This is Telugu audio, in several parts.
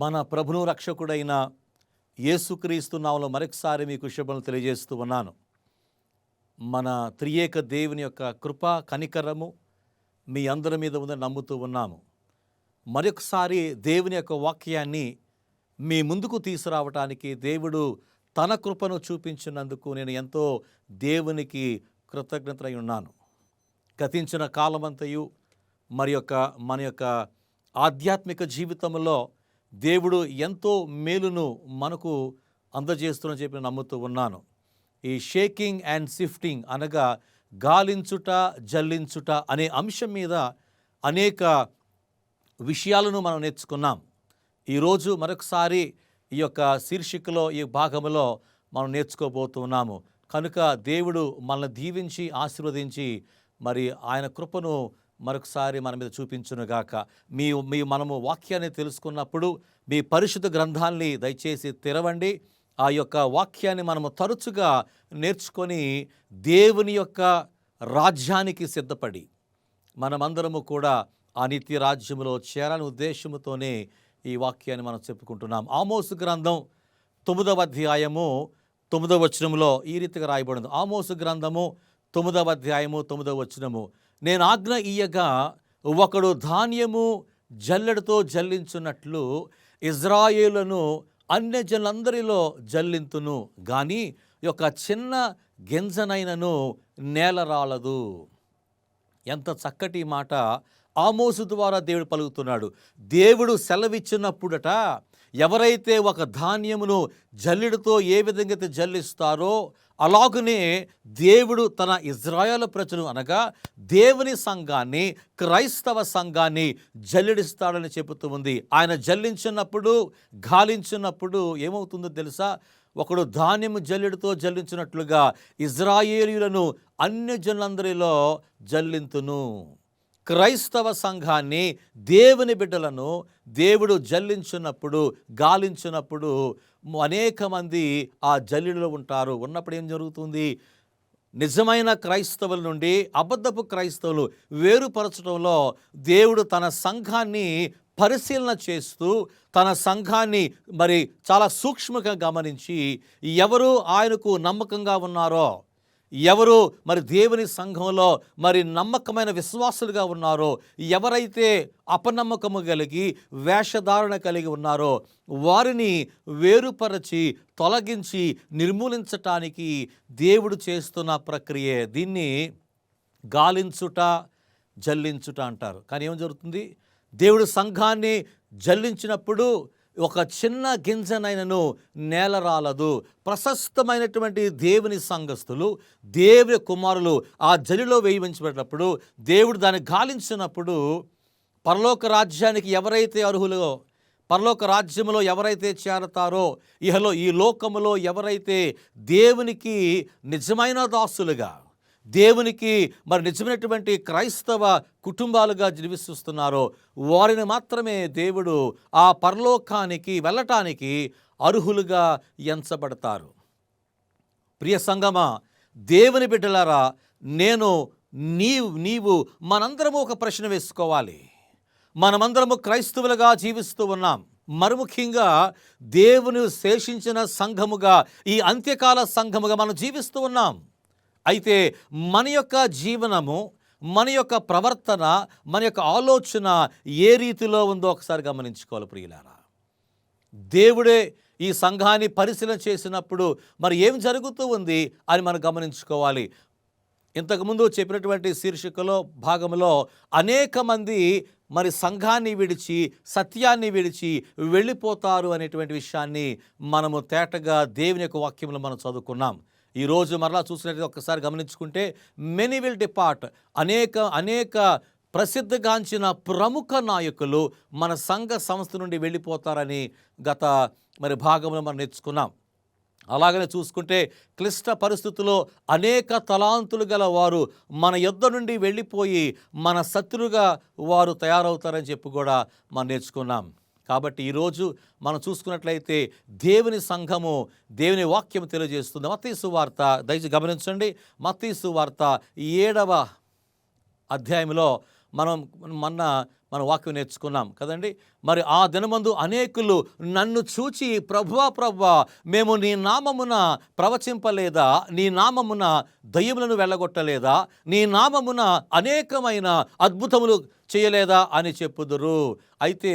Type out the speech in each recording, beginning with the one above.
మన ప్రభును రక్షకుడైన యేసుక్రీస్తు నామములో మరొకసారి మీకు శుభములు తెలియజేస్తూ ఉన్నాను. మన త్రియేక దేవుని యొక్క కృప కనికరము మీ అందరి మీద ఉందని నమ్ముతూ ఉన్నాము. మరొకసారి దేవుని యొక్క వాక్యాన్ని మీ ముందుకు తీసుకురావటానికి దేవుడు తన కృపను చూపించినందుకు నేను ఎంతో దేవునికి కృతజ్ఞతై ఉన్నాను. గతించిన కాలమంతయు మన యొక్క ఆధ్యాత్మిక జీవితంలో దేవుడు ఎంతో మేలును మనకు అందజేస్తున్న చెప్పి నమ్ముతూ ఉన్నాను. ఈ షేకింగ్ అండ్ సిఫ్టింగ్ అనగా గాలించుట జల్లించుట అనే అంశం మీద అనేక విషయాలను మనం నేర్చుకున్నాం. ఈరోజు మరొకసారి ఈ యొక్క శీర్షికలో ఈ భాగంలో మనం నేర్చుకోబోతున్నాము. కనుక దేవుడు మనల్ని దీవించి ఆశీర్వదించి మరి ఆయన కృపను మరొకసారి మన మీద చూపించునుగాక. మనము వాక్యాన్ని తెలుసుకున్నప్పుడు మీ పరిశుద్ధ గ్రంథాన్ని దయచేసి తెరవండి. ఆ యొక్క వాక్యాన్ని మనము తరచుగా నేర్చుకొని దేవుని యొక్క రాజ్యానికి సిద్ధపడి మనమందరము కూడా ఆ నిత్య రాజ్యంలో చేరాలని ఉద్దేశంతోనే ఈ వాక్యాన్ని మనం చెప్పుకుంటున్నాం. ఆమోసు గ్రంథం 9వ అధ్యాయము 9వ వచనంలో ఈ రీతిగా రాయబడింది. ఆమోసు గ్రంథము 9వ అధ్యాయము 9వ వచనము, నేను ఆజ్ఞ ఇయ్యగా ఒకడు ధాన్యము జల్లెడతో జల్లించున్నట్లు ఇజ్రాయేలును అన్యజనులందరిలో జల్లింతును, గాని యొక్క చిన్న గింజనైనను నేలరాలదు. ఎంత చక్కటి మాట ఆమోసు ద్వారా దేవుడు పలుకుతున్నాడు. దేవుడు సెలవిచ్చినప్పుడట ఎవరైతే ఒక ధాన్యమును జల్లెడతో ఏ విధంగా అయితే జల్లిస్తారో అలాగనే దేవుడు తన ఇజ్రాయేలు ప్రజలు అనగా దేవుని సంఘాన్ని, క్రైస్తవ సంఘాన్ని జల్లిడిస్తాడని చెబుతూ ఉంది. ఆయన జల్లించినప్పుడు గాలించినప్పుడు ఏమవుతుందో తెలుసా? ఒకడు ధాన్యము జల్లెడతో జల్లించినట్లుగా ఇజ్రాయేలీయులను అన్యజనులందరిలో జల్లింతును. క్రైస్తవ సంఘాన్ని, దేవుని బిడ్డలను దేవుడు జల్లించినప్పుడు గాలించినప్పుడు అనేక మంది ఆ జల్లిలో ఉంటారు. ఉన్నప్పుడు ఏం జరుగుతుంది? నిజమైన క్రైస్తవుల నుండి అబద్ధపు క్రైస్తవులు వేరుపరచడంలో దేవుడు తన సంఘాన్ని పరిశీలన చేస్తూ తన సంఘాన్ని మరి చాలా సూక్ష్మంగా గమనించి ఎవరు ఆయనకు నమ్మకంగా ఉన్నారో, ఎవరు మరి దేవుని సంఘంలో మరి నమ్మకమైన విశ్వాసులుగా ఉన్నారో, ఎవరైతే అపనమ్మకము కలిగి వేషధారణ కలిగి ఉన్నారో వారిని వేరుపరచి తొలగించి నిర్మూలించటానికి దేవుడు చేస్తున్న ప్రక్రియే దీన్ని గాలించుట జల్లించుట అంటారు. కానీ ఏం జరుగుతుంది? దేవుడు సంఘాన్ని జల్లించినప్పుడు ఒక చిన్న గింజనైనను నేలరాలదు. ప్రశస్తమైనటువంటి దేవుని సంఘస్థులు, దేవుని కుమారులు ఆ జలిలో వేయించబడినప్పుడు దేవుడు దాన్ని గాలించినప్పుడు పరలోక రాజ్యానికి ఎవరైతే అర్హులో, పరలోక రాజ్యంలో ఎవరైతే చేరతారో, ఈ లోకములో ఎవరైతే దేవునికి నిజమైన దాసులుగా, దేవునికి మరి నిజమైనటువంటి క్రైస్తవ కుటుంబాలుగా జీవిస్తున్నారో వారిని మాత్రమే దేవుడు ఆ పరలోకానికి వెళ్ళటానికి అర్హులుగా ఎంచబడతారు. ప్రియ సంగమా, దేవుని బిడ్డలారా, నీవు మనందరము ఒక ప్రశ్న వేసుకోవాలి. మనమందరము క్రైస్తవులుగా జీవిస్తూ ఉన్నాం. మరి ముఖ్యంగా దేవుని శేషించిన సంఘముగా, ఈ అంత్యకాల సంఘముగా మనం జీవిస్తూ ఉన్నాం. అయితే మన యొక్క జీవనము, మన యొక్క ప్రవర్తన, మన యొక్క ఆలోచన ఏ రీతిలో ఉందో ఒకసారి గమనించుకోవాలి ప్రియులారా. దేవుడే ఈ సంఘాన్ని పరిశీలన చేసినప్పుడు మరి ఏం జరుగుతూ ఉంది అని మనం గమనించుకోవాలి. ఇంతకుముందు చెప్పినటువంటి శీర్షికలో భాగంలో అనేక మంది మరి సంఘాన్ని విడిచి, సత్యాన్ని విడిచి వెళ్ళిపోతారు అనేటువంటి విషయాన్ని మనము తేటగా దేవుని యొక్క వాక్యంలో మనం చదువుకున్నాం. ఈరోజు మరలా చూసినట్టు ఒక్కసారి గమనించుకుంటే మెనీ విల్ డిపార్ట్, అనేక ప్రసిద్ధిగాంచిన ప్రముఖ నాయకులు మన సంఘ సంస్థ నుండి వెళ్ళిపోతారని గత మరి భాగంలో మనం నేర్చుకున్నాం. అలాగనే చూసుకుంటే క్లిష్ట పరిస్థితుల్లో అనేక తలాంతులు గల వారు మన యొద్ద నుండి వెళ్ళిపోయి మన శత్రువుగా వారు తయారవుతారని చెప్పి కూడా మనం నేర్చుకున్నాం. కాబట్టి ఈరోజు మనం చూసుకున్నట్లయితే దేవుని సంఘము దేవుని వాక్యం తెలియజేస్తుంది. మత్తయి సువార్త దయచేసి గమనించండి. మత్తయి సువార్త 7వ అధ్యాయంలో మనం వాక్యం నేర్చుకున్నాం కదండి. మరి ఆ దినమందు అనేకులు నన్ను చూచి ప్రభువా ప్రభువా మేము నీ నామమున ప్రవచింపలేదా, నీ నామమున దయ్యములను వెళ్ళగొట్టలేదా, నీ నామమున అనేకమైన అద్భుతములు చేయలేదా అని చెప్పుదురు. అయితే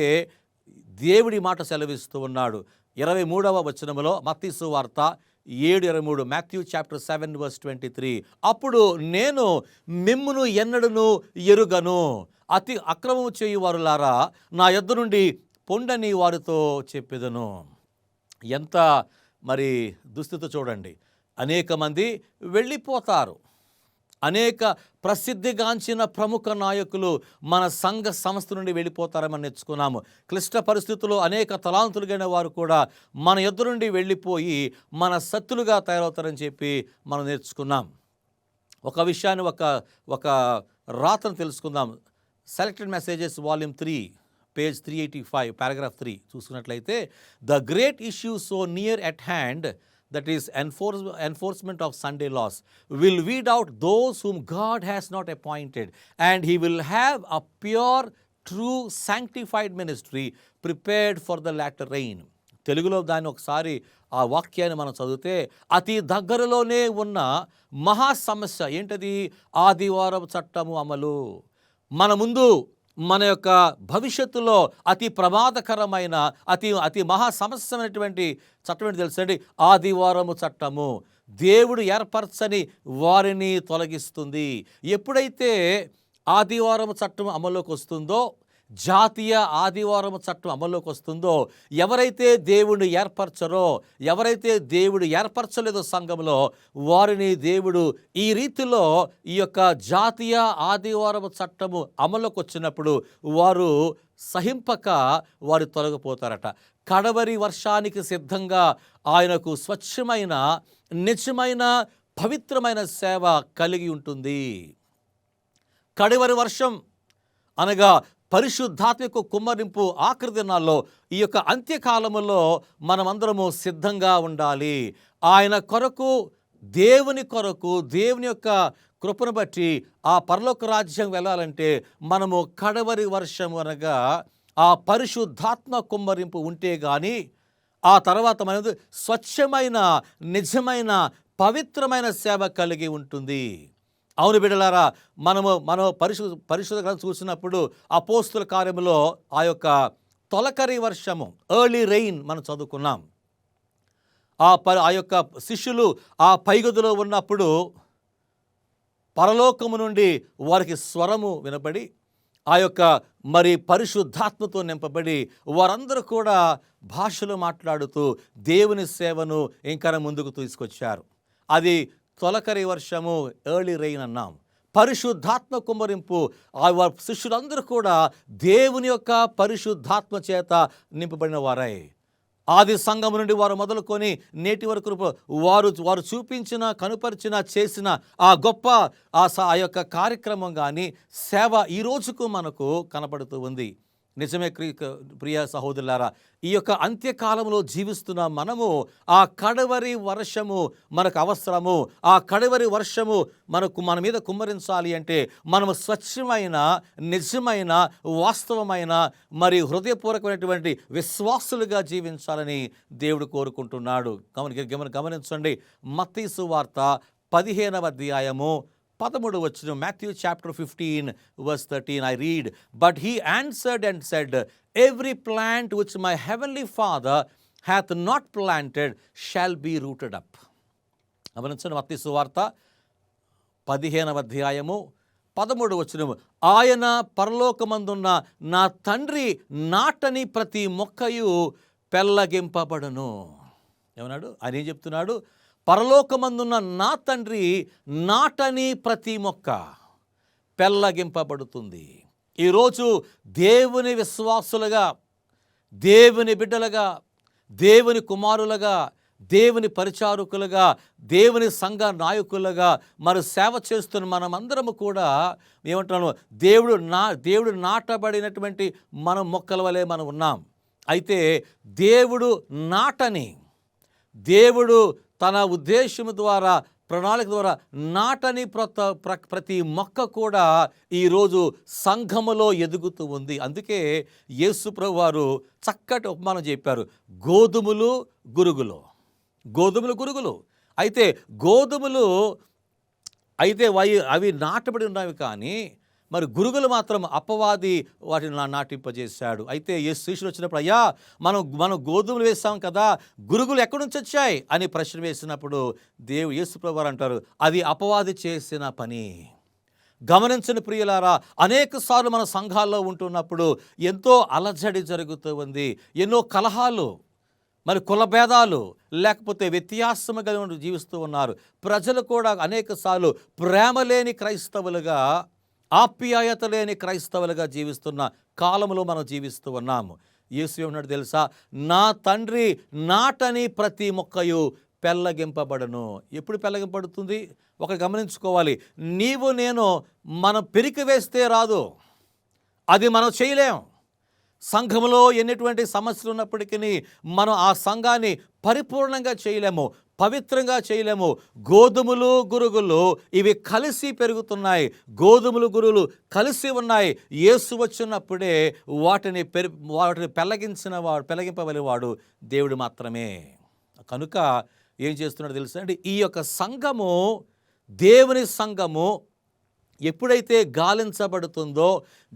దేవుడి మాట సెలవిస్తూ ఉన్నాడు 23వ వచనములో, మత్తయి సువార్త 7:23, మాథ్యూ చాప్టర్ 7:23. అప్పుడు నేను మిమ్మును ఎన్నడను ఎరుగను, అతి అక్రమము చేయువారులారా నా యొద్ద నుండి పొండని వారితో చెప్పెదను. ఎంత మరి దుస్థితి చూడండి. అనేక మంది వెళ్ళిపోతారు. అనేక ప్రసిద్ధిగాంచిన ప్రముఖ నాయకులు మన సంఘ సంస్థ నుండి వెళ్ళిపోతారని మనం నేర్చుకున్నాము. క్లిష్ట పరిస్థితుల్లో అనేక తలాంతులు కలిగిన వారు కూడా మన యొద్ద నుండి వెళ్ళిపోయి మన శత్రులుగా తయారవుతారని చెప్పి మనం నేర్చుకున్నాం. ఒక విషయాన్ని ఒక రాతను తెలుసుకుందాం. Selected messages volume 3 page 385 paragraph 3 చూసుకున్నట్లయితే, the great issue so near yet hand, that is enforcement of Sunday laws, will weed out those whom God has not appointed, and he will have a pure, true, sanctified ministry prepared for the latter rain. తెలుగులో దాన్ని ఒకసారి ఆ వాక్యాన్ని మనం చదివితే, అతి దగ్గరలోనే ఉన్న మహా సమస్య ఏంటది? ఆదివారం చట్టము అమలు. మన ముందు మన యొక్క భవిష్యత్తులో అతి ప్రమాదకరమైన అతి మహా సమస్యమైనటువంటి చట్టం ఏంటి తెలుసండి? ఆదివారము చట్టము. దేవుడు ఏర్పరచని వారిని తొలగిస్తుంది. ఎప్పుడైతే ఆదివారము చట్టం అమల్లోకి వస్తుందో, జాతీయ ఆదివారం చట్టం అమల్లోకి వస్తుందో, ఎవరైతే దేవుడిని ఏర్పరచరో, ఎవరైతే దేవుడు ఏర్పరచలేదో సంఘంలో, వారిని దేవుడు ఈ రీతిలో ఈ యొక్క జాతీయ ఆదివారం చట్టము అమల్లోకి వచ్చినప్పుడు వారు సహింపక వారు తొలగిపోతారట. కడవరి వర్షానికి సిద్ధంగా ఆయనకు స్వచ్ఛమైన, నిజమైన, పవిత్రమైన సేవ కలిగి ఉంటుంది. కడవరి వర్షం అనగా పరిశుద్ధాత్మకు కుమ్మరింపు ఆఖరి దినాల్లో, ఈ యొక్క అంత్యకాలములో మనమందరము సిద్ధంగా ఉండాలి. ఆయన కొరకు, దేవుని కొరకు, దేవుని యొక్క కృపను బట్టి ఆ పరలోక రాజ్యం వెళ్ళాలంటే మనము కడవరి వర్షం అనగా ఆ పరిశుద్ధాత్మ కుమ్మరింపు ఉంటే కానీ ఆ తర్వాత మనది స్వచ్ఛమైన, నిజమైన, పవిత్రమైన సేవ కలిగి ఉంటుంది. అవును బిడ్డలారా, మనం పరిశుద్ధ గ్రంథం చూసినప్పుడు అపోస్తుల కార్యములో ఆ యొక్క తొలకరి వర్షము, ఎర్లీ రెయిన్ మనం చదువుకున్నాం. ఆ యొక్క శిష్యులు ఆ పైగదిలో ఉన్నప్పుడు పరలోకము నుండి వారికి స్వరము వినబడి ఆ యొక్క మరి పరిశుద్ధాత్మతో నింపబడి వారందరూ కూడా భాషలు మాట్లాడుతూ దేవుని సేవను ఇంకా ముందుకు తీసుకొచ్చారు. అది తొలకరి వర్షము, ఎర్లీ రెయిన్ అన్నాం. పరిశుద్ధాత్మ కుమ్మరింపు, ఆ శిష్యులందరూ కూడా దేవుని యొక్క పరిశుద్ధాత్మ చేత నింపబడిన వారై, ఆది సంఘం నుండి వారు మొదలుకొని నేటి వరకు వారు చూపించిన, కనుపరిచిన, చేసిన ఆ గొప్ప ఆ యొక్క కార్యక్రమం కానీ సేవ ఈ రోజుకు మనకు కనబడుతూ ఉంది. నిజమే ప్రియ సహోదరులారా, ఈ యొక్క అంత్యకాలంలో జీవిస్తున్న మనము ఆ కడవరి వర్షము మనకు అవసరము. ఆ కడవరి వర్షము మన మీద కుమ్మరించాలి అంటే మనము స్వచ్ఛమైన, నిజమైన, వాస్తవమైన మరి హృదయపూర్వకమైనటువంటి విశ్వాసులుగా జీవించాలని దేవుడు కోరుకుంటున్నాడు. గమనించండి, మత్తయి సువార్త 15వ అధ్యాయము 13వ వచనం, Matthew chapter 15:13. I read, but he answered and said, every plant which my heavenly Father hath not planted shall be rooted up. గమనించండి, మత్తయి సువార్త 15వ అధ్యాయము 13వ వచనం, ఆయన పరలోకమందున్న నా తండ్రి నాటని ప్రతి మొక్కయు పెల్లగింపబడును. ఏమన్నాడు? ఆయన ఏం చెప్తున్నాడు? పరలోకమందున్న నా తండ్రి నాటని ప్రతి మొక్క పెల్లగింపబడుతుంది. ఈరోజు దేవుని విశ్వాసులుగా, దేవుని బిడ్డలుగా, దేవుని కుమారులుగా, దేవుని పరిచారకులుగా, దేవుని సంఘ నాయకులుగా మరి సేవ చేస్తున్న మనమందరము కూడా ఏమంటున్నాము? దేవుడు నాటబడినటువంటి మనం మొక్కల వలె మనం ఉన్నాం. అయితే దేవుడు నాటని, దేవుడు తన ఉద్దేశం ద్వారా ప్రణాళిక ద్వారా నాటని ప్రతి మొక్క కూడా ఈరోజు సంఘములో ఎదుగుతూ ఉంది. అందుకే యేసు ప్రభువారు చక్కటి ఉపమానం చెప్పారు. గోధుమలు గురుగులు. అయితే గోధుమలు అయితే అవి నాటబడి ఉన్నవి, కానీ మరి గురుగులు మాత్రం అపవాది వాటిని నాటింపజేశాడు. అయితే యేసు శిష్యులు వచ్చినప్పుడు, అయ్యా మనం గోధుమలు వేసాం కదా, గురుగులు ఎక్కడి నుంచి వచ్చాయి అని ప్రశ్న వేసినప్పుడు యేసు ప్రభువారు అంటారు, అది అపవాది చేసిన పని. గమనించని ప్రియులారా, అనేక సార్లు మన సంఘాల్లో ఉంటున్నప్పుడు ఎంతో అలజడి జరుగుతూ ఉంది, ఎన్నో కలహాలు, మరి కుల భేదాలు, లేకపోతే వ్యత్యాసము కలిగి జీవిస్తూ ఉన్నారు. ప్రజలు కూడా అనేక సార్లు ప్రేమ లేని క్రైస్తవులుగా, ఆప్యాయత లేని క్రైస్తవులుగా జీవిస్తున్న కాలంలో మనం జీవిస్తూ ఉన్నాము. యేసు ఏమన్నాడు తెలుసా? నా తండ్రి నాటని ప్రతి మొక్కయు పెళ్ళగింపబడను. ఎప్పుడు పెళ్ళగింపబడుతుంది? ఒక గమనించుకోవాలి. నీవు నేను మనం పెరికి వేస్తే రాదు, అది మనం చేయలేం. సంఘంలో ఎన్నిటువంటి సమస్యలు ఉన్నప్పటికీ మనం ఆ సంఘాన్ని పరిపూర్ణంగా చేయలేము, పవిత్రంగా చేయలేము. గోధుమలు గురుగులు ఇవి కలిసి పెరుగుతున్నాయి, గోధుమలు గురుగులు కలిసి ఉన్నాయి. యేసు వచ్చినప్పుడే వాటిని పెళ్ళగింపవలెవాడు దేవుడు మాత్రమే. కనుక ఏం చేస్తున్నాడో తెలుసా అండి? ఈ యొక్క సంఘము, దేవుని సంఘము ఎప్పుడైతే గాలించబడుతుందో,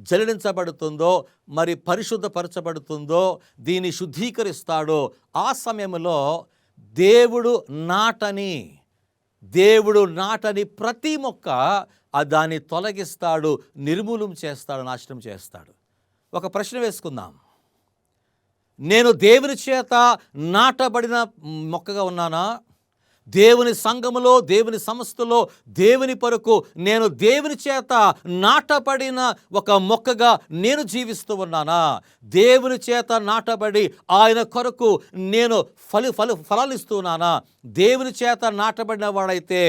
జల్లించబడుతుందో, మరి పరిశుద్ధపరచబడుతుందో, దీన్ని శుద్ధీకరిస్తాడో, ఆ సమయంలో దేవుడు నాటని ప్రతి మొక్క దాన్ని తొలగిస్తాడు, నిర్మూలం చేస్తాడు, నాశనం చేస్తాడు. ఒక ప్రశ్న వేసుకుందాం. నేను దేవుని చేత నాటబడిన మొక్కగా ఉన్నానా? దేవుని సంఘములో, దేవుని సంస్థలో, దేవుని కొరకు నేను దేవుని చేత నాటబడిన ఒక మొక్కగా నేను జీవిస్తూ ఉన్నానా? దేవుని చేత నాటబడి ఆయన కొరకు నేను ఫలాలు ఇస్తున్నానా? దేవుని చేత నాటబడిన వాడైతే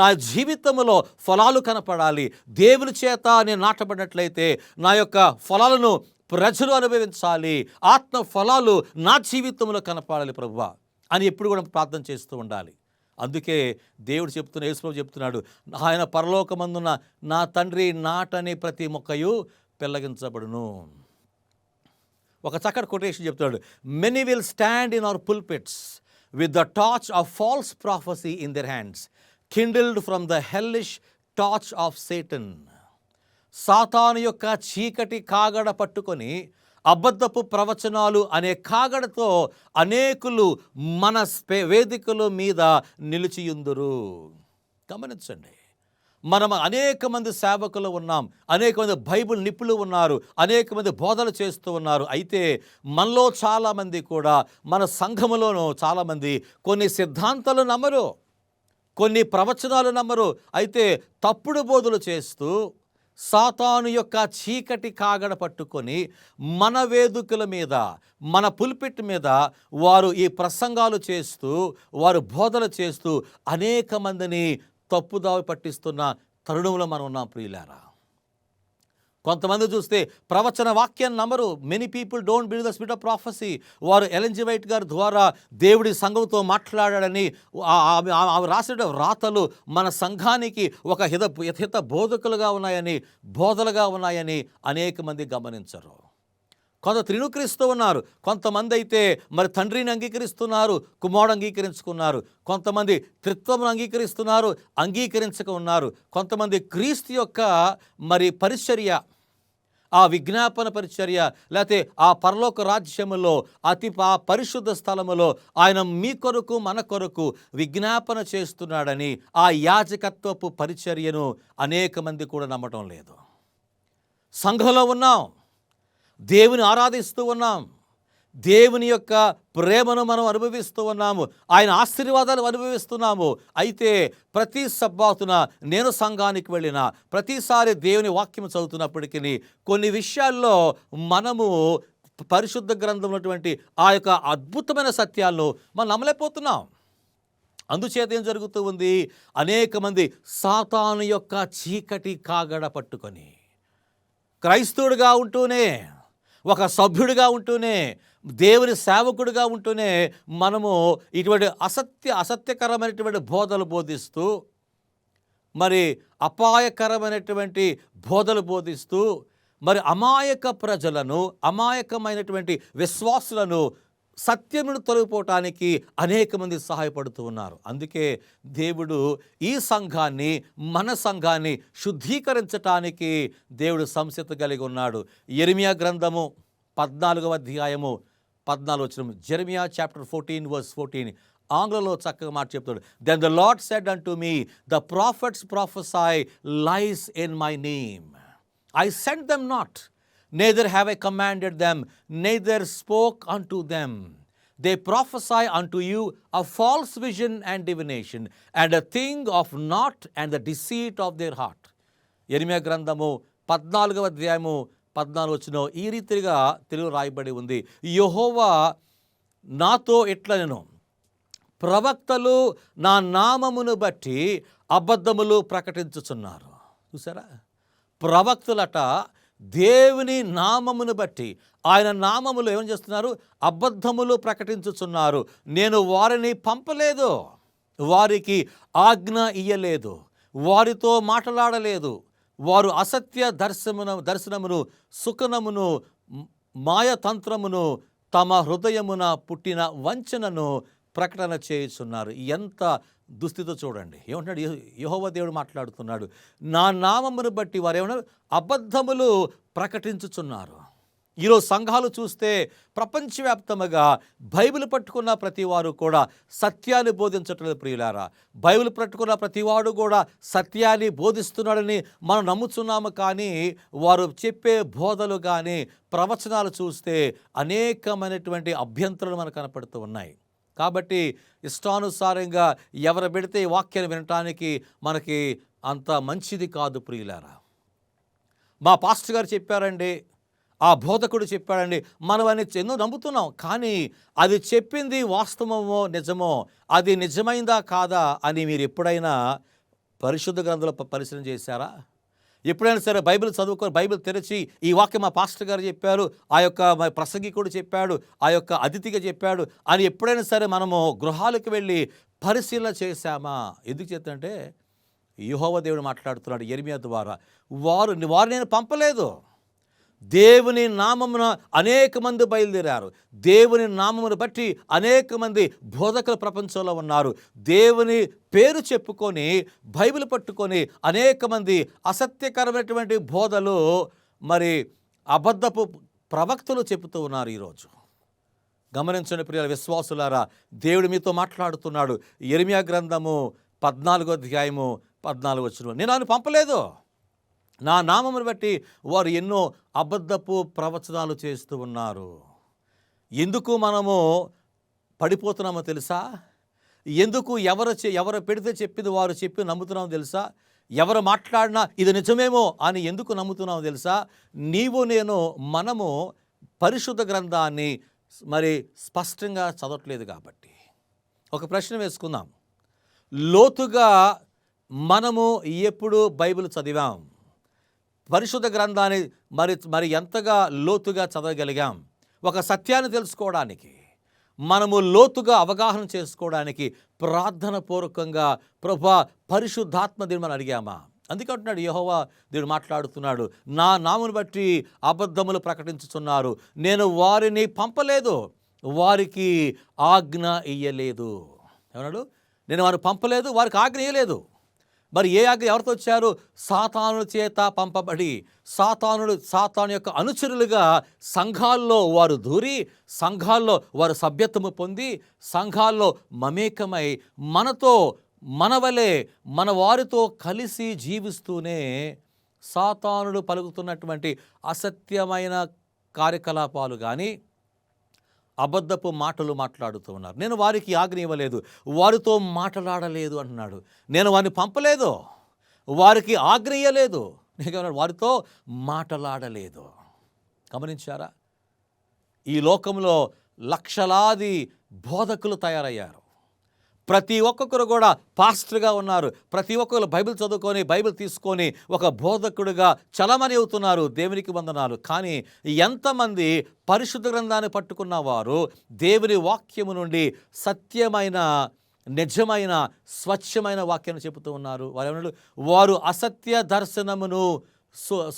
నా జీవితంలో ఫలాలు కనపడాలి. దేవుని చేత నేను నాటబడినట్లయితే నా యొక్క ఫలాలను ప్రజలు అనుభవించాలి, ఆత్మ ఫలాలు నా జీవితంలో కనపడాలి ప్రభువా అని ఎప్పుడు కూడా ప్రార్థన చేస్తూ ఉండాలి. అందుకే దేవుడు చెప్తున్న, యేసు చెప్తున్నాడు, ఆయన పరలోకమందున్న నా తండ్రి నాటని ప్రతి మొక్కయు పెళ్ళగించబడును. ఒక చక్కటి కొటేషన్ చెప్తాడు, many will stand in our pulpits with the torch of false prophecy in their hands, kindled from the hellish torch of Satan. సాతాను యొక్క చీకటి కాగడ పట్టుకొని అబద్ధపు ప్రవచనాలు అనే కాగడతో అనేకులు మన వేదికల మీద నిలిచియుందురు. గమనించండి, మనం అనేక మంది సేవకులు ఉన్నాం, అనేక మంది బైబిల్ నిపుణులు ఉన్నారు, అనేక మంది బోధలు చేస్తూ ఉన్నారు. అయితే మనలో చాలామంది కూడా, మన సంఘములోనూ చాలామంది కొన్ని సిద్ధాంతాలు నమ్మరు, కొన్ని ప్రవచనాలు నమ్మరు. అయితే తప్పుడు బోధలు చేస్తూ సాతాను యొక్క చీకటి కాగడ పట్టుకొని మన వేదికల మీద, మన పుల్పిట్ మీద వారు ఈ ప్రసంగాలు చేస్తూ, వారు బోధలు చేస్తూ అనేక మందిని తప్పుదావి పట్టిస్తున్న తరుణంలో మనం ఉన్నాం ప్రియులారా. కొంతమంది చూస్తే ప్రవచన వాక్యాన్ని నమ్మరు. Many people don't believe the spirit of prophecy. వారు ఎలెన్ జి వైట్ గారి ద్వారా దేవుడి సంఘంతో మాట్లాడాడని ఆమె రాసిన రాతలు మన సంఘానికి ఒక హిత బోధకులుగా ఉన్నాయని, బోధలుగా ఉన్నాయని అనేక మంది గమనించరు. కొంత త్రినుక్రీస్తూ ఉన్నారు, కొంతమంది అయితే మరి తండ్రిని అంగీకరిస్తున్నారు, కుమారుడు అంగీకరించుకున్నారు, కొంతమంది త్రిత్వమును అంగీకరిస్తున్నారు, అంగీకరించక ఉన్నారు. కొంతమంది క్రీస్తు యొక్క మరి పరిచర్య, ఆ విజ్ఞాపన పరిచర్య, లేకపోతే ఆ పరలోక రాజ్యములో ఆ పరిశుద్ధ స్థలములో ఆయన మీ కొరకు మన కొరకు విజ్ఞాపన చేస్తున్నాడని ఆ యాజకత్వపు పరిచర్యను అనేక మంది కూడా నమ్మటం లేదు. సంఘంలో ఉన్నాం, దేవుని ఆరాధిస్తూ ఉన్నాం, దేవుని యొక్క ప్రేమను మనం అనుభవిస్తూ ఉన్నాము, ఆయన ఆశీర్వాదాలు అనుభవిస్తున్నాము. అయితే ప్రతి సబ్బాతున నేను సంఘానికి వెళ్ళిన ప్రతిసారి దేవుని వాక్యం చదువుతున్నప్పటికీ కొన్ని విషయాల్లో మనము పరిశుద్ధ గ్రంథంలో ఉన్నటువంటి ఆ యొక్క అద్భుతమైన సత్యాలను మనం నమ్మలేకపోతున్నాం. అందుచేత ఏం జరుగుతూ ఉంది? అనేక మంది సాతాను యొక్క చీకటి కాగడ పట్టుకొని క్రైస్తవుడిగా ఉంటూనే, ఒక సభ్యుడిగా ఉంటూనే, దేవుని సేవకుడిగా ఉంటూనే మనము ఇటువంటి అసత్యకరమైనటువంటి బోధలు బోధిస్తూ మరి అపాయకరమైనటువంటి బోధలు బోధిస్తూ మరి అమాయక ప్రజలను, అమాయకమైనటువంటి విశ్వాసులను సత్యమును తొలగిపోవటానికి అనేక మంది సహాయపడుతూ ఉన్నారు. అందుకే దేవుడు ఈ సంఘాన్ని, మన సంఘాన్ని శుద్ధీకరించటానికి దేవుడు సంసిద్ధత కలిగి ఉన్నాడు. యెరెమీయా గ్రంథము 14వ అధ్యాయము 14 వచనం. Jeremiah chapter 14 verse 14. ఆంగ్లంలో చక్కగా మాట చెప్తాడు. Then the Lord said unto me, the prophets prophesy lies in my name. I sent them not, neither have I commanded them, neither spoke unto them. They prophesy unto you a false vision and divination, and a thing of naught, and the deceit of their heart. యెరెమీయా గ్రంథము 14వ అధ్యాయము 14 వచనం ఈ రీతిగా తెలుగు రాయబడి ఉంది. యెహోవా నాతో ఇట్లనెను, ప్రవక్తలు నా నామమును బట్టి అబద్ధములు ప్రకటించుచున్నారు. చూసారా, ప్రవక్తులట దేవుని నామమును బట్టి, ఆయన నామములు ఏం చేస్తున్నారు? అబద్ధములు ప్రకటించుచున్నారు. నేను వారిని పంపలేదు, వారికి ఆజ్ఞ ఇయ్యలేదు, వారితో మాట్లాడలేదు. వారు అసత్య దర్శనమును, సుఖనమును, మాయతంత్రమును, తమ హృదయమున పుట్టిన వంచనను ప్రకటన చేయుచున్నారు. ఎంత దుస్థితి చూడండి. ఏమంటున్నాడు? యెహోవా దేవుడు మాట్లాడుతున్నాడు. నా నామమును బట్టి వారు ఏమన్నారు? అబద్ధములు ప్రకటించుచున్నారు. ఈరోజు సంఘాలు చూస్తే ప్రపంచవ్యాప్తముగా బైబిల్ పట్టుకున్న ప్రతి వారు కూడా సత్యాన్ని బోధించట్లేదు ప్రియులారా. బైబిల్ పట్టుకున్న ప్రతివాడు కూడా సత్యాన్ని బోధిస్తున్నాడని మనం నమ్ముతున్నాము. కానీ వారు చెప్పే బోధలు కానీ ప్రవచనాలు చూస్తే అనేకమైనటువంటి అభ్యంతరాలు మనకు కనపడుతూ ఉన్నాయి. కాబట్టి ఇష్టానుసారంగా ఎవరు పెడితే ఈ వాక్యాన్ని వినటానికి మనకి అంత మంచిది కాదు ప్రియులారా. మా పాస్టర్ గారు చెప్పారండి, ఆ బోధకుడు చెప్పాడండి, మనం అని ఎన్నో నమ్ముతున్నాం. కానీ అది చెప్పింది వాస్తవమో నిజమో, అది నిజమైందా కాదా అని మీరు ఎప్పుడైనా పరిశుద్ధ గ్రంథంలో పరిశీలన చేశారా? ఎప్పుడైనా సరే బైబిల్ చదువుకొని, బైబిల్ తెరిచి ఈ వాక్యం మా పాస్టర్ గారు చెప్పారు, ఆ యొక్క ప్రసంగికుడు చెప్పాడు, ఆ యొక్క అతిథిగా చెప్పాడు అని ఎప్పుడైనా సరే మనము గృహాలకు వెళ్ళి పరిశీలన చేశామా? ఎందుకు చేతంటే యెహోవా దేవుడు మాట్లాడుతున్నాడు యెరెమీయా ద్వారా. వారు నేను పంపలేదు. దేవుని నామమున అనేక మంది బయలుదేరారు. దేవుని నామమును బట్టి అనేక మంది బోధకులు ప్రపంచంలో ఉన్నారు. దేవుని పేరు చెప్పుకొని బైబిల్ పట్టుకొని అనేక మంది అసత్యకరమైనటువంటి బోధలు, మరి అబద్ధపు ప్రవక్తలు చెబుతూ ఉన్నారు ఈరోజు. గమనించండి ప్రియ విశ్వాసులారా, దేవుడు మీతో మాట్లాడుతున్నాడు. యెరెమీయా గ్రంథము 14వ అధ్యాయము 14 వచనం. నేను ఆయన పంపలేదు. నా నామమును బట్టి వారు ఎన్నో అబద్ధపు ప్రవచనాలు చేస్తూ ఉన్నారు. ఎందుకు మనము పడిపోతున్నామో తెలుసా? ఎందుకు ఎవరు పెడితే చెప్పింది వారు చెప్పి నమ్ముతున్నామో తెలుసా? ఎవరు మాట్లాడినా ఇది నిజమేమో అని ఎందుకు నమ్ముతున్నామో తెలుసా? మనము పరిశుద్ధ గ్రంథాన్ని మరి స్పష్టంగా చదవట్లేదు కాబట్టి. ఒక ప్రశ్న వేసుకుందాం. లోతుగా మనము ఎప్పుడు బైబిల్ చదివాం? పరిశుద్ధ గ్రంథాన్ని మరి ఎంతగా లోతుగా చదవగలిగాం? ఒక సత్యాన్ని తెలుసుకోవడానికి, మనము లోతుగా అవగాహన చేసుకోవడానికి ప్రార్థన పూర్వకంగా ప్రభువా పరిశుద్ధాత్మ దేవుని మనం అడిగామా? అందుకే అంటున్నాడు యెహోవా దేవుడు మాట్లాడుతున్నాడు, నా నామమును బట్టి అబద్ధములు ప్రకటించుచున్నారు, నేను వారిని పంపలేదు, వారికి ఆజ్ఞ ఇయ్యలేదు. ఏమన్నాడు? నేను వారిని పంపలేదు, వారికి ఆజ్ఞ ఇయ్యలేదు. మరి ఏ ఆజ్ఞ ఎవరితో వచ్చారు? సాతాను చేత పంపబడి, సాతాను యొక్క అనుచరులుగా సంఘాల్లో వారు దూరి, సంఘాల్లో వారు సభ్యత్వము పొంది, సంఘాల్లో మమేకమై మనవలే మన వారితో కలిసి జీవిస్తూనే సాతానుడు పలుకుతున్నటువంటి అసత్యమైన కార్యకలాపాలు కానీ అబద్ధపు మాటలు మాట్లాడుతూ ఉన్నారు. నేను వారికి ఆజ్ఞ ఇవ్వలేదు, వారితో మాట్లాడలేదు అంటున్నాడు. నేను వారిని పంపలేదు, వారికి ఆజ్ఞ ఇవ్వలేదు, వారితో మాట్లాడలేదు. గమనించారా? ఈ లోకంలో లక్షలాది బోధకులు తయారయ్యారు. ప్రతి ఒక్కొక్కరు కూడా పాస్టర్గా ఉన్నారు. ప్రతి ఒక్కరు బైబిల్ చదువుకొని బైబిల్ తీసుకొని ఒక బోధకుడిగా చలమని అవుతున్నారు. దేవునికి వందనాలు. కానీ ఎంతమంది పరిశుద్ధ గ్రంథాన్ని పట్టుకున్న వారు దేవుని వాక్యము నుండి సత్యమైన నిజమైన స్వచ్ఛమైన వాక్యాన్ని చెబుతూ ఉన్నారు. వారు అసత్య దర్శనమును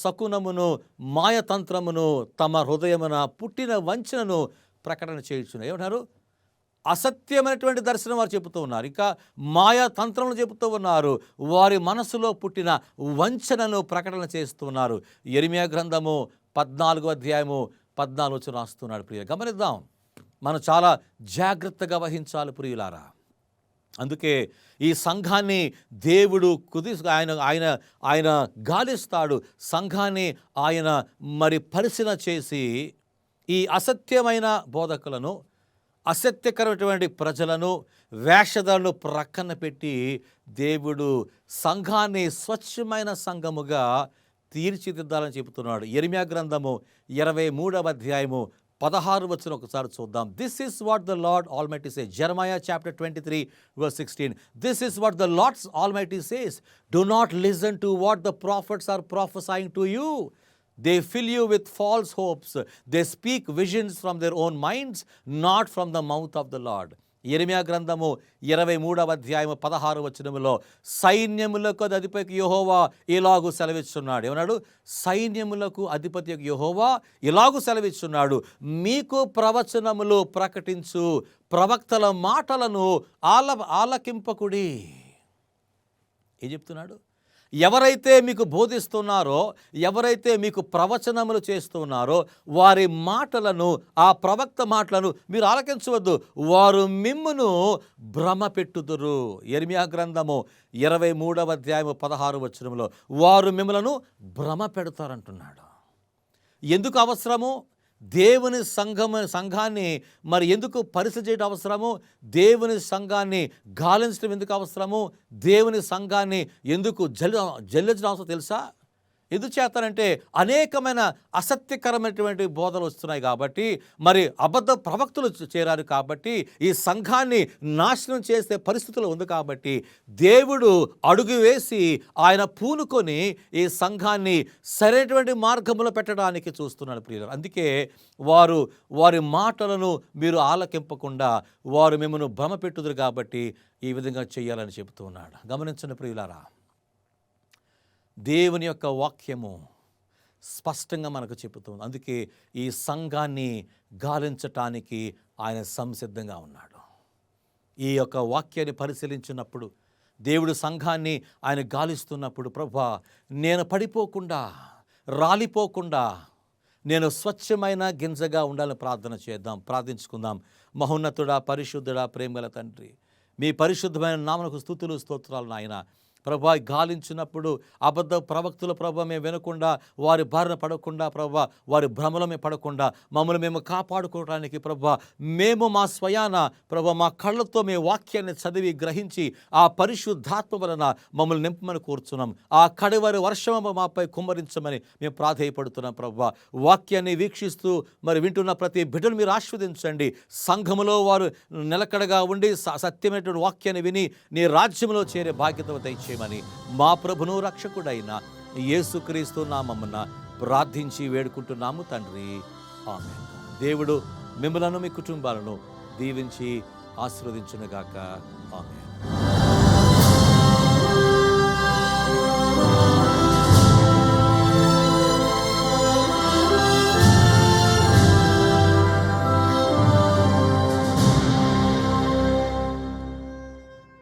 శకునమును మాయతంత్రమును తమ హృదయమున పుట్టిన వంచనను ప్రకటన చేయుచున్నారు. ఏమంటారు? అసత్యమైనటువంటి దర్శనం వారు చెబుతూ ఉన్నారు. ఇంకా మాయా తంత్రములు చెబుతూ ఉన్నారు. వారి మనసులో పుట్టిన వంచనను ప్రకటన చేస్తూ ఉన్నారు. యెరెమీయా గ్రంథము 14 రాస్తున్నాడు. ప్రియులు గమనిద్దాం, మనం చాలా జాగ్రత్తగా వహించాలి ప్రియులారా. అందుకే ఈ సంఘాన్ని దేవుడు ఆయన గాలిస్తాడు. సంఘాన్ని ఆయన పరిశీలన చేసి ఈ అసత్యమైన బోధకులను, అసత్యకరమైనటువంటి ప్రజలను, వేషధారులను ప్రక్కన పెట్టి దేవుడు సంఘాన్ని స్వచ్ఛమైన సంఘముగా తీర్చిదిద్దాలని చెబుతున్నాడు. యెరెమీయా గ్రంథము 23 ఒకసారి చూద్దాం. This is what the Lord Almighty says. Jeremiah chapter 23:16. This is what the Lord's Almighty says. Do not listen to what the prophets are prophesying to you. They fill you with false hopes. They speak visions from their own minds, not from the mouth of the Lord. యెరెమీయా గ్రంథము 23:16 సైన్యములకు అధిపతి యెహోవా ఇలాగు సెలవిస్తున్నాడు. ఏమన్నాడు? సైన్యములకు అధిపతి యెహోవా ఇలాగు సెలవిస్తున్నాడు, మీకు ప్రవచనములు ప్రకటించు ప్రవక్తల మాటలను ఆలకింపకుడి. ఏం చెప్తున్నాడు? ఎవరైతే మీకు బోధిస్తున్నారో, ఎవరైతే మీకు ప్రవచనములు చేస్తున్నారో వారి మాటలను, ఆ ప్రవక్త మాటలను మీరు ఆలకించవద్దు. వారు మిమ్మును భ్రమ పెట్టుదురు. యెరెమీయా గ్రంథము 23:16 వారు మిమ్మలను భ్రమ పెడతారంటున్నాడు. ఎందుకు అవసరము? దేవుని సంఘాన్ని ఎందుకు పరిశీలన చేయడం అవసరము? దేవుని సంఘాన్ని గాలించడం ఎందుకు అవసరము? దేవుని సంఘాన్ని ఎందుకు జల్లించడం అవసరం తెలుసా? ఎందుకు చేస్తారంటే అనేకమైన అసత్యకరమైనటువంటి బోధలు వస్తున్నాయి కాబట్టి, అబద్ధ ప్రవక్తలు చేరారు కాబట్టి, ఈ సంఘాన్ని నాశనం చేసే పరిస్థితులు ఉంది కాబట్టి దేవుడు అడుగు వేసి ఆయన పూనుకొని ఈ సంఘాన్ని సరైనటువంటి మార్గంలో పెట్టడానికి చూస్తున్నాడు ప్రియులు. అందుకే వారి మాటలను మీరు ఆలకింపకుండా వారు మిమ్మల్ని భ్రమ పెట్టుదురు కాబట్టి ఈ విధంగా చేయాలని చెబుతూ ఉన్నాడు. గమనించండి ప్రియులారా, దేవుని యొక్క వాక్యము స్పష్టంగా మనకు చెబుతుంది. అందుకే ఈ సంఘాన్ని గాలించటానికి ఆయన సంసిద్ధంగా ఉన్నాడు. ఈ యొక్క వాక్యాన్ని పరిశీలించినప్పుడు, దేవుడు సంఘాన్ని ఆయన గాలిస్తున్నప్పుడు, ప్రభువా నేను పడిపోకుండా, రాలిపోకుండా నేను స్వచ్ఛమైన గింజగా ఉండాలని ప్రార్థించుకుందాం. మహోన్నతుడా, పరిశుద్ధుడా, ప్రేమగల తండ్రి, మీ పరిశుద్ధమైన నామమునకు స్తుతులు స్తోత్రాలు నాయన. ప్రభా గాలించినప్పుడు అబద్ధ ప్రవక్తుల ప్రభా మేము వినకుండా, వారి బారిన పడకుండా, ప్రభా వారి భ్రమలో మేము పడకుండా మమ్మల్ని మేము కాపాడుకోవడానికి ప్రభా మేము మా స్వయాన ప్రభా మా కళ్ళతో మేము వాక్యాన్ని చదివి గ్రహించి ఆ పరిశుద్ధాత్మ వలన మమ్మల్ని నింపమని కోరుచున్నాం. ఆ కడవరి వర్షము మాపై కుమ్మరించమని మేము ప్రాధేయపడుతున్నాం. ప్రభా వాక్యాన్ని వీక్షిస్తూ వింటున్న ప్రతి బిడ్డను మీరు ఆశీర్వదించండి. సంఘములో వారు నిలకడగా ఉండి సత్యమైనటువంటి వాక్యాన్ని విని నీ రాజ్యంలో చేరే బాధ్యత దయచేయమని మా ప్రభును రక్షకుడైన యేసుక్రీస్తు నామమున ప్రార్థించి వేడుకుంటున్నాము తండ్రి, ఆమేన్. దేవుడు మిమ్మలను మీ కుటుంబాలను దీవించి ఆశీర్వదించునుగాక. ఆమేన్.